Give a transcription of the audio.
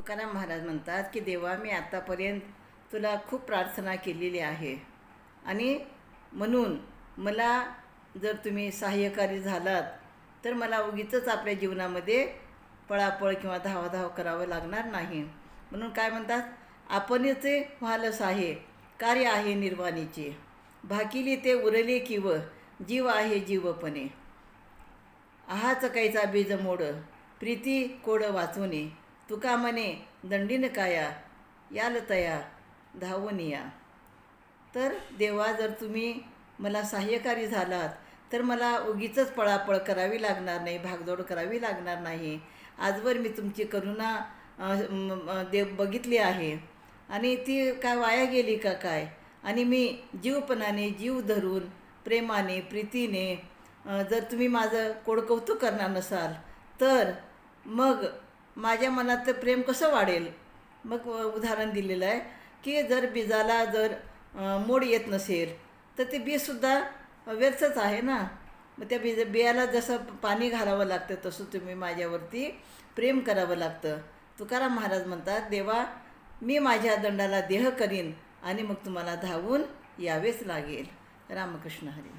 तुकाराम महाराज म्हणतात की देवा, मी आतापर्यंत तुला खूप प्रार्थना केलेली आहे आणि म्हणून मला जर तुम्ही सहाय्यकारी झालात तर मला उगीचच आपल्या जीवनामध्ये पळापळ किंवा धावाधाव करावं लागणार नाही. म्हणून काय म्हणतात, आपणच व्हाल सहाय्य कार्य आहे निर्वाणीचे, भाकिली ते उरले किव जीव आहे जीवपणे, आहाच कैचा बीज मोड प्रीती कोड वाचवणे, तुका मने दंडीन काया याल तया धावून या. तर देवा, जर तुम्ही मला सहाय्यकारी झालात तर मला उगीचच पळापळ करावी लागणार नाही, भागदौड करावी लागणार नाही. आजवर मी तुमची करुणा बघितली आहे आणि ती काय वाया गेली का काय. आणि मी जीवपणाने जीव धरून प्रेमाने प्रीतीने जर तुम्ही माझं कोडकौतुक करणार नसाल तर मग माझ्या मनात प्रेम कसं वाढेल. मग उदाहरण दिलेलं आहे की जर बीजाला जर मोड येत नसेल तर ते बीसुद्धा व्यर्थच आहे ना. मग त्या बियाला जसं पाणी घालावं लागतं तसं तुम्ही माझ्यावरती प्रेम करावं लागतं. तुकाराम महाराज म्हणतात, देवा, मी माझ्या दंडाला देह करीन आणि मग तुम्हाला धावून यावेच लागेल. रामकृष्ण हरी.